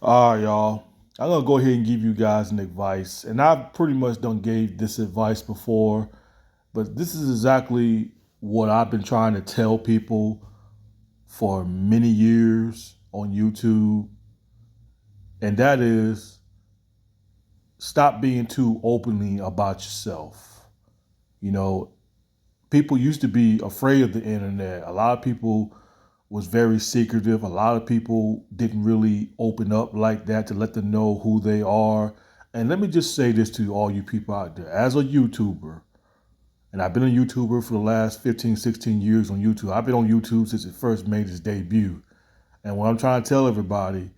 All right, y'all. I'm gonna go ahead and give you guys an advice, and I've pretty much done gave this advice before, but this is exactly what I've been trying to tell people for many years on YouTube, and that is stop being too openly about yourself. You know, people used to be afraid of the internet. A lot of people was very secretive. A lot of people didn't really open up like that to let them know who they are. And let me just say this to all you people out there. As a YouTuber, and I've been a YouTuber for the last 15, 16 years on YouTube. I've been on YouTube since it first made its debut. And what I'm trying to tell everybody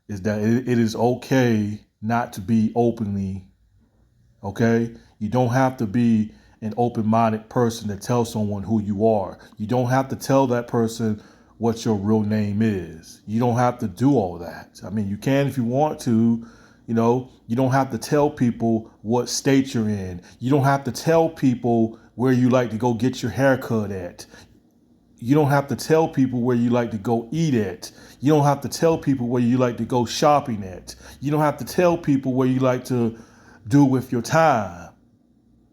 is that it is okay not to be openly, okay? You don't have to be an open-minded person to tell someone who you are. You don't have to tell that person what your real name is. You don't have to do all that. I mean, you can if you want to. You don't have to tell people what state you're in. You don't have to tell people where you like to go get your haircut at. You don't have to tell people where you like to go eat at. You don't have to tell people where you like to go shopping at. You don't have to tell people where you like to do with your time.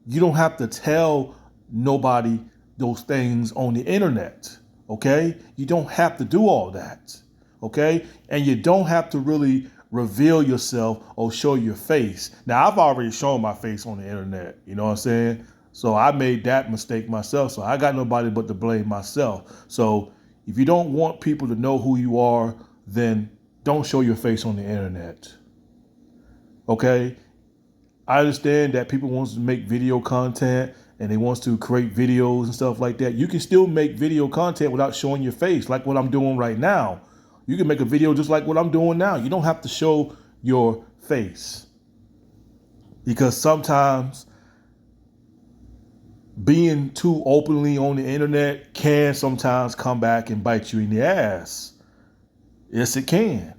You don't have to tell nobody those things on the internet, okay? You don't have to do all that, okay? And you don't have to really reveal yourself or show your face. Now, I've already shown my face on the internet, you know what I'm saying? So I made that mistake myself. So I got nobody but to blame myself. So if you don't want people to know who you are, then don't show your face on the internet, okay? I understand that people wants to make video content and they wants to create videos and stuff like that. You can still make video content without showing your face, like what I'm doing right now. You can make a video just like what I'm doing now. You don't have to show your face because sometimes being too openly on the internet can sometimes come back and bite you in the ass. Yes, it can.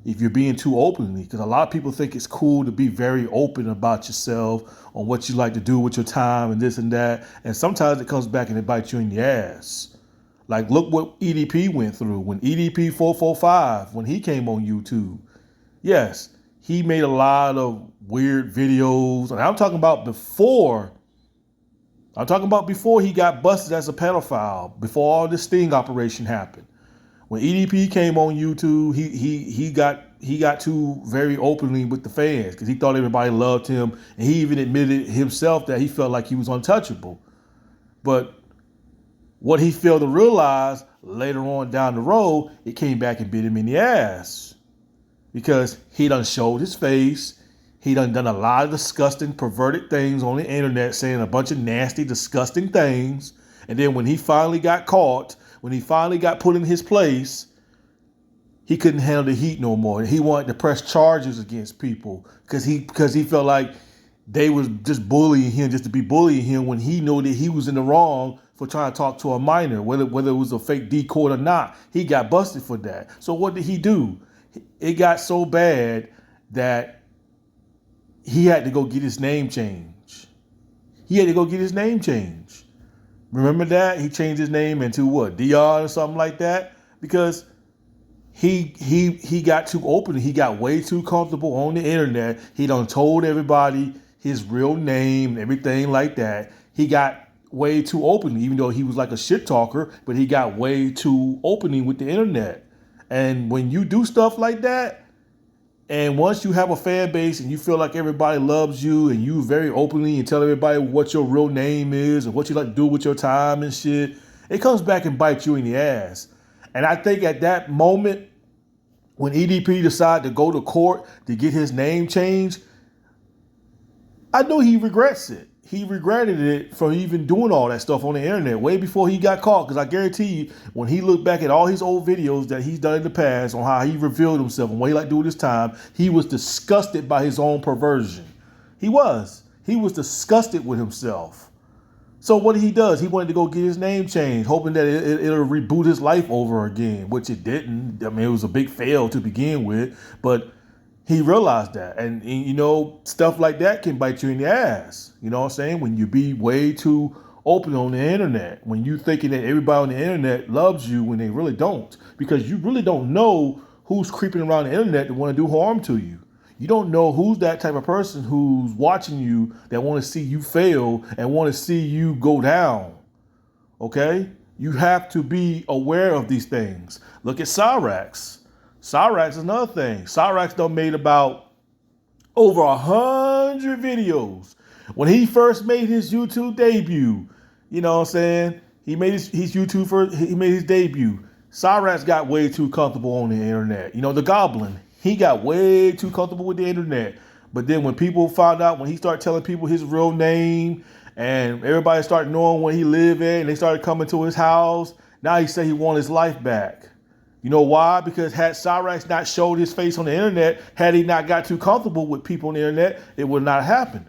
If you're being too openly, because a lot of people think it's cool to be very open about yourself on what you like to do with your time and this and that. And sometimes it comes back and it bites you in the ass. Like, look what EDP went through when EDP 445, when he came on YouTube. Yes, he made a lot of weird videos. And I'm talking about before he got busted as a pedophile, before all this sting operation happened. When EDP came on YouTube, he got too very openly with the fans because he thought everybody loved him, and he even admitted himself that he felt like he was untouchable. But what he failed to realize later on down the road, it came back and bit him in the ass because he done showed his face. He done a lot of disgusting, perverted things on the internet, saying a bunch of nasty, disgusting things. And then when he finally got caught, when he finally got put in his place, he couldn't handle the heat no more. He wanted to press charges against people because he felt like they was just bullying him just to be bullying him when he knew that he was in the wrong for trying to talk to a minor, whether it was a fake decoy or not. He got busted for that. So what did he do? It got so bad that he had to go get his name changed. He had to go get his name changed. Remember that? He changed his name into what? DR or something like that? Because he got too open. He got way too comfortable on the internet. He done told everybody his real name and everything like that. He got way too open, even though he was like a shit talker, but he got way too opening with the internet. And when you do stuff like that, and once you have a fan base and you feel like everybody loves you and you very openly and tell everybody what your real name is and what you like to do with your time and shit, it comes back and bites you in the ass. And I think at that moment, when EDP decided to go to court to get his name changed, I know he regrets it. He regretted it for even doing all that stuff on the internet way before he got caught. Because I guarantee you, when he looked back at all his old videos that he's done in the past on how he revealed himself and what he liked to do with his time, he was disgusted by his own perversion. He was. He was disgusted with himself. So what he does, he wanted to go get his name changed, hoping that it'll reboot his life over again, which it didn't. I mean, it was a big fail to begin with, but he realized that. And stuff like that can bite you in the ass. You know what I'm saying? When you be way too open on the internet, when you thinking that everybody on the internet loves you when they really don't, because you really don't know who's creeping around the internet that want to do harm to you. You don't know who's that type of person who's watching you that want to see you fail and want to see you go down. Okay? You have to be aware of these things. Look at Cyrax. Cyrax is another thing. Cyrax done made about over 100 videos. When he first made his YouTube debut, you know what I'm saying? He made his YouTube first, he made his debut. Cyrax got way too comfortable on the internet. You know, the Goblin, he got way too comfortable with the internet. But then when people found out, when he started telling people his real name and everybody started knowing where he lived at and they started coming to his house, now he said he wanted his life back. You know why? Because had Cyrax not showed his face on the internet, had he not got too comfortable with people on the internet, it would not happen.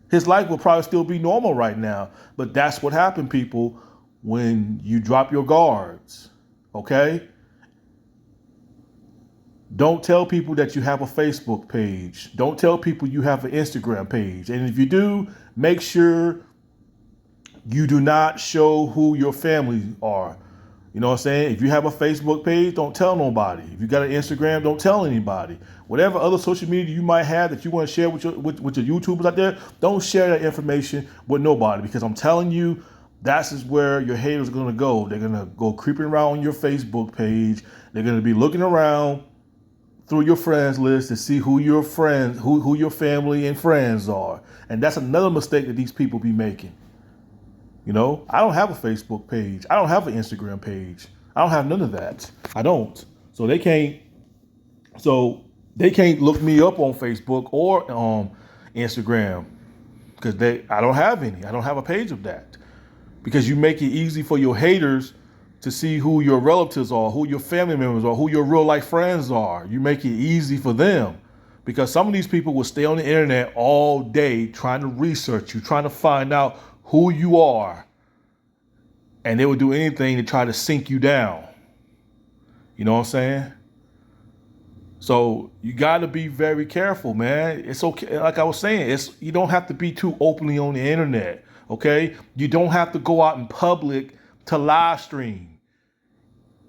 His life will probably still be normal right now. But that's what happened, people, when you drop your guards. Okay? Don't tell people that you have a Facebook page. Don't tell people you have an Instagram page. And if you do, make sure you do not show who your family are. You know what I'm saying? If you have a Facebook page, don't tell nobody. If you got an Instagram, don't tell anybody. Whatever other social media you might have that you want to share with your YouTubers out there, don't share that information with nobody, because I'm telling you, that's is where your haters are going to go. They're going to go creeping around on your Facebook page. They're going to be looking around through your friends list to see who your friends, who your family and friends are. And that's another mistake that these people be making. You know, I don't have a Facebook page. I don't have an Instagram page. I don't have none of that. I don't. So they can't look me up on Facebook or Instagram, because I don't have any. I don't have a page of that. Because you make it easy for your haters to see who your relatives are, who your family members are, who your real life friends are. You make it easy for them. Because some of these people will stay on the internet all day trying to research you, trying to find out who you are. And they will do anything to try to sink you down. You know what I'm saying? So you got to be very careful, man. It's okay. Like I was saying, you don't have to be too openly on the internet. Okay? You don't have to go out in public to live stream.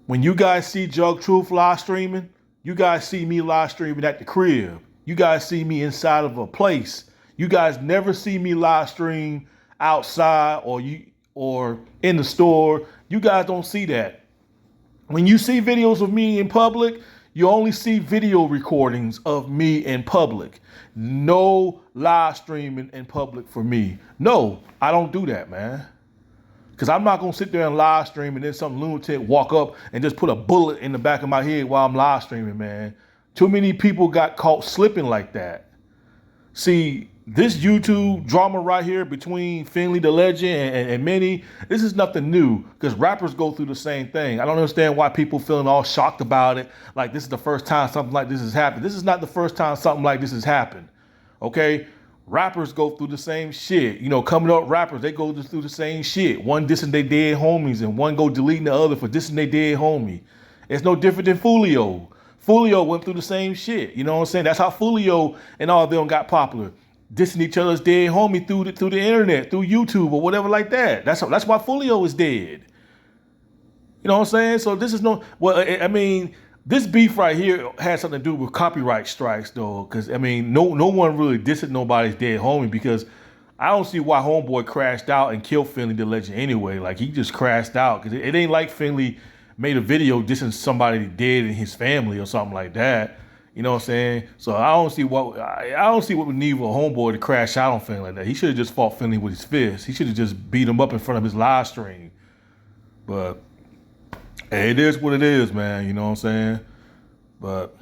When you guys see Jug Truth live streaming, you guys see me live streaming at the crib. You guys see me inside of a place. You guys never see me live stream outside or in the store. You guys don't see that. When you see videos of me in public, you only see video recordings of me in public. No live streaming in public for me. No, I don't do that, man. Because I'm not going to sit there and live stream and then some lunatic walk up and just put a bullet in the back of my head while I'm live streaming, man. Too many people got caught slipping like that. See, this YouTube drama right here between Finley the Legend and Minnie, this is nothing new, because rappers go through the same thing. I don't understand why people feeling all shocked about it, like this is the first time something like this has happened. This is not the first time something like this has happened, okay? Rappers go through the same shit. You know, coming up rappers, they go through the same shit. One dissing their dead homies and one go deleting the other for dissing their dead homie. It's no different than Fulio. Fulio went through the same shit. You know what I'm saying? That's how Fulio and all of them got popular. Dissing each other's dead homie through the internet, through YouTube or whatever like that. That's why Fulio is dead. You know what I'm saying? So this is this beef right here has something to do with copyright strikes, though, because no one really dissing nobody's dead homie, because I don't see why Homeboy crashed out and killed Finley the Legend anyway. Like, he just crashed out, because it ain't like Finley made a video dissing somebody dead in his family or something like that. You know what I'm saying? So I don't see what would need for a Homeboy to crash out on Finley like that. He should have just fought Finley with his fist. He should have just beat him up in front of his live stream. But hey, it is what it is, man. You know what I'm saying? But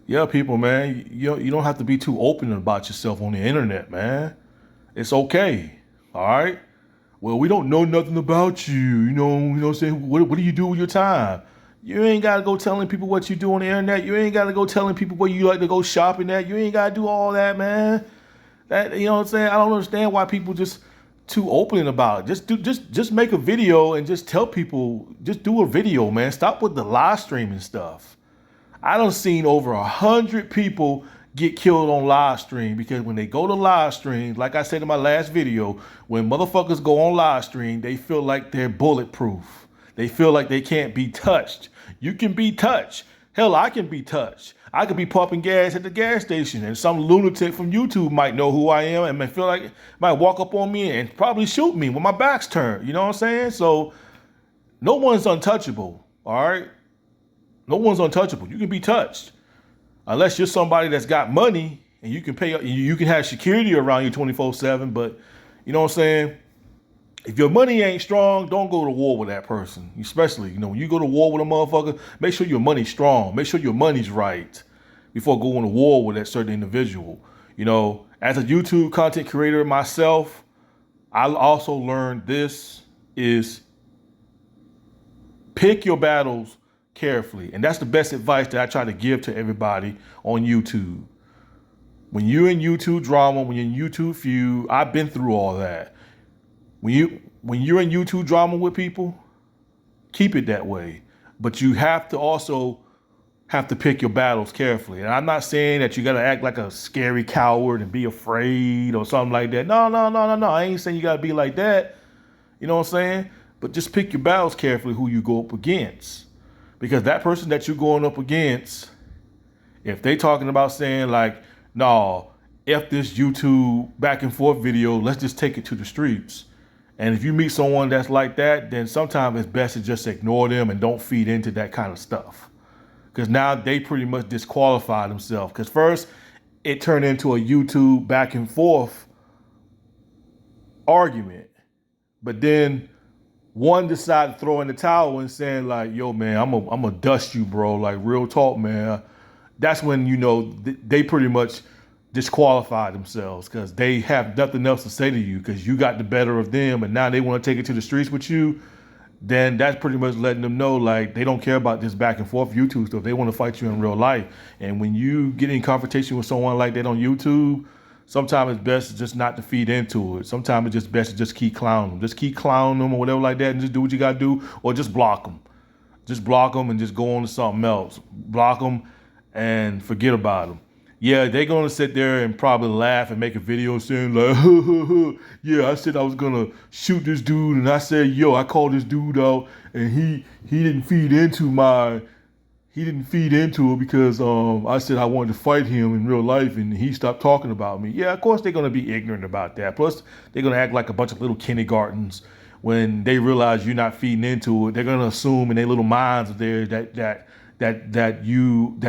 yeah, people, man, you don't have to be too open about yourself on the internet, man. It's okay. All right? Well, we don't know nothing about you. You know what I'm saying? What do you do with your time? You ain't got to go telling people what you do on the internet. You ain't got to go telling people where you like to go shopping at. You ain't got to do all that, man. That, you know what I'm saying? I don't understand why people just too open about it. Just make a video and just tell people, just do a video, man. Stop with the live streaming stuff. I done seen over 100 people get killed on live stream, because when they go to live stream, like I said in my last video, when motherfuckers go on live stream, they feel like they're bulletproof. They feel like they can't be touched. You can be touched. Hell, I can be touched. I could be pumping gas at the gas station, and some lunatic from YouTube might know who I am and may feel like might walk up on me and probably shoot me when my back's turned. You know what I'm saying? So no one's untouchable. All right, no one's untouchable. You can be touched unless you're somebody that's got money and you can pay. You can have security around you 24/7. But you know what I'm saying? If your money ain't strong, don't go to war with that person. Especially, when you go to war with a motherfucker, make sure your money's strong. Make sure your money's right before going to war with that certain individual. As a YouTube content creator myself, I also learned this is pick your battles carefully. And that's the best advice that I try to give to everybody on YouTube. When you're in YouTube drama, when you're in YouTube feud, I've been through all that. When you're in YouTube drama with people, keep it that way. But you have to also pick your battles carefully. And I'm not saying that you got to act like a scary coward and be afraid or something like that. No. I ain't saying you got to be like that. You know what I'm saying? But just pick your battles carefully who you go up against. Because that person that you're going up against, if they talking about saying like, no, F this YouTube back and forth video, let's just take it to the streets. And if you meet someone that's like that, then sometimes it's best to just ignore them and don't feed into that kind of stuff. Because now they pretty much disqualify themselves. Because first, it turned into a YouTube back and forth argument. But then one decided to throw in the towel and saying like, yo, man, I'm gonna dust you, bro. Like, real talk, man. That's when, they pretty much disqualify themselves because they have nothing else to say to you because you got the better of them and now they want to take it to the streets with you. Then that's pretty much letting them know like they don't care about this back and forth YouTube stuff. They want to fight you in real life. And when you get in confrontation with someone like that on YouTube, sometimes it's best just not to feed into it. Sometimes it's just best to just keep clowning them. Just keep clowning them or whatever like that and just do what you got to do, or just block them. Just block them and just go on to something else. Block them and forget about them. Yeah, they're going to sit there and probably laugh and make a video saying like, yeah, I said I was going to shoot this dude. And I said, yo, I called this dude out and he didn't feed into it because I said I wanted to fight him in real life and he stopped talking about me. Yeah, of course they're going to be ignorant about that. Plus, they're going to act like a bunch of little kindergartens when they realize you're not feeding into it. They're going to assume in their little minds of theirs that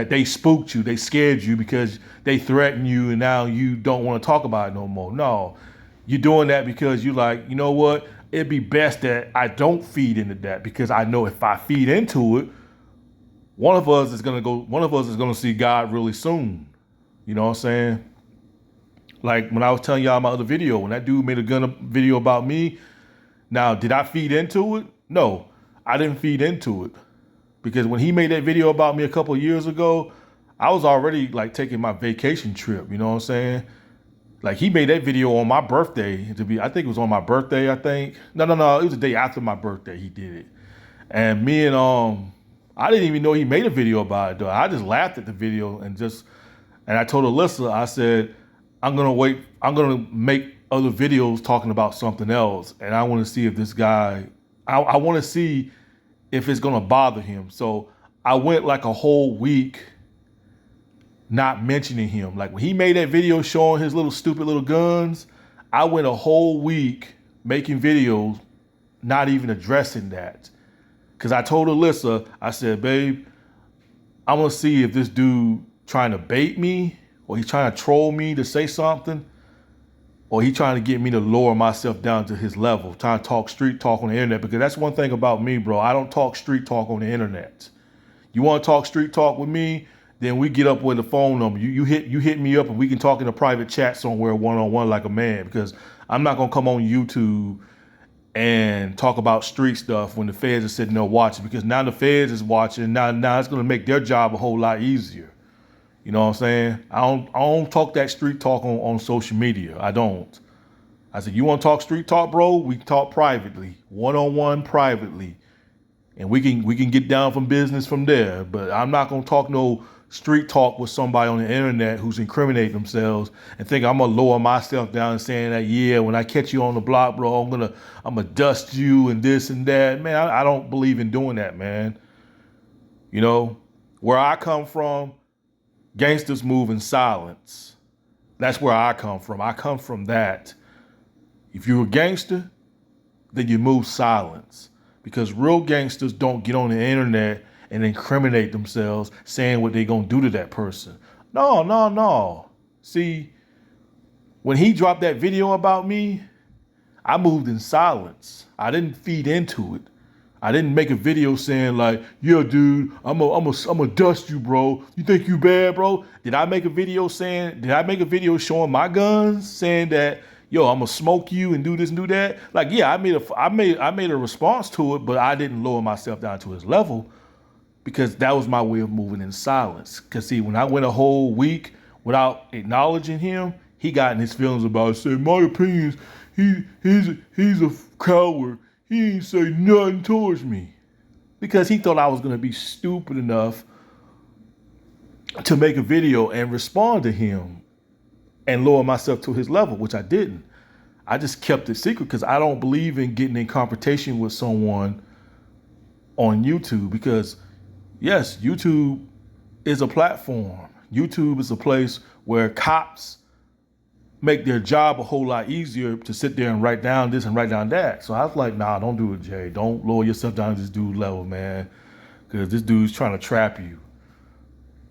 they spooked you, they scared you because they threatened you and now you don't want to talk about it no more. No, you're doing that because you're like, you know what? It'd be best that I don't feed into that because I know if I feed into it, one of us is going to see God really soon. You know what I'm saying? Like when I was telling y'all my other video, when that dude made a gun video about me, now, did I feed into it? No, I didn't feed into it. Because when he made that video about me a couple of years ago, I was already like taking my vacation trip. You know what I'm saying? Like he made that video on my birthday I think it was on my birthday, I think. No. It was the day after my birthday he did it. And me and I didn't even know he made a video about it though. I just laughed at the video and I told Alyssa, I said, I'm going to make other videos talking about something else. And I want to see if this guy, I want to see if it's going to bother him. So I went like a whole week not mentioning him. Like when he made that video showing his little stupid little guns, I went a whole week making videos not even addressing that. Because I told Alyssa, I said, babe, I'm going to see if this dude trying to bait me or he's trying to troll me to say something, or he trying to get me to lower myself down to his level, trying to talk street talk on the internet. Because that's one thing about me, bro. I don't talk street talk on the internet. You want to talk street talk with me, then we get up with the phone number. You hit me up and we can talk in a private chat somewhere one-on-one like a man. Because I'm not going to come on YouTube and talk about street stuff when the feds are sitting there watching. Because now the feds is watching. Now it's going to make their job a whole lot easier. You know what I'm saying? I don't talk that street talk on social media. I don't. I said, you want to talk street talk, bro? We can talk privately, one-on-one privately. And we can get down from business from there. But I'm not going to talk no street talk with somebody on the internet who's incriminating themselves and think I'm going to lower myself down and saying that, yeah, when I catch you on the block, bro, I'm going to dust you and this and that. Man, I don't believe in doing that, man. You know? Where I come from, gangsters move in silence. That's where I come from. I come from that. If you're a gangster, then you move silence. Because real gangsters don't get on the internet and incriminate themselves saying what they're going to do to that person. No, no, no. See, when he dropped that video about me, I moved in silence. I didn't feed into it. I didn't make a video saying like, "Yeah, dude, I'm a dust you, bro. You think you bad, bro?" Did I make a video showing my guns, saying that, "Yo, I'm gonna smoke you and do this and do that"? Like, yeah, I made a response to it, but I didn't lower myself down to his level because that was my way of moving in silence. Cause see, when I went a whole week without acknowledging him, he got in his feelings about it, saying my opinions, he's a coward. He ain't say nothing towards me. Because he thought I was gonna be stupid enough to make a video and respond to him and lower myself to his level, which I didn't. I just kept it secret because I don't believe in getting in confrontation with someone on YouTube because, yes, YouTube is a platform. YouTube is a place where cops make their job a whole lot easier to sit there and write down this and write down that. So I was like, nah, don't do it, Jay. Don't lower yourself down to this dude level, man, because this dude's trying to trap you.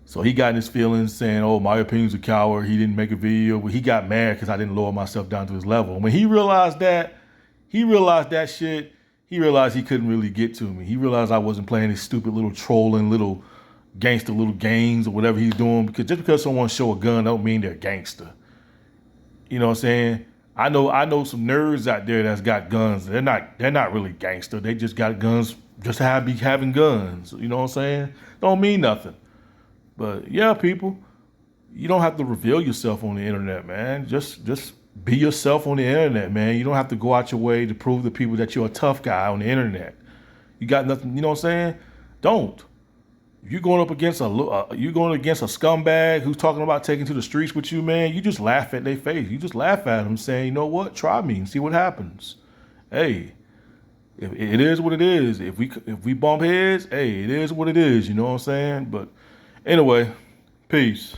So he got in his feelings saying, oh, my opinion's a coward. He didn't make a video, but he got mad because I didn't lower myself down to his level. And when he realized that shit, he realized he couldn't really get to me. He realized I wasn't playing these stupid little trolling, little gangster, little games or whatever he's doing. Because just because someone show a gun don't mean they're gangster. You know what I'm saying? I know some nerds out there that's got guns. They're not really gangster. They just got guns just to be having guns. You know what I'm saying? Don't mean nothing. But yeah, people, you don't have to reveal yourself on the internet, man. Just be yourself on the internet, man. You don't have to go out your way to prove to people that you're a tough guy on the internet. You got nothing, you know what I'm saying? Don't. If you're going against a scumbag who's talking about taking to the streets with you, man, you just laugh at their face. You just laugh at them saying, you know what, try me and see what happens. Hey, if it is what it is. If we bump heads, hey, it is what it is. You know what I'm saying? But anyway, peace.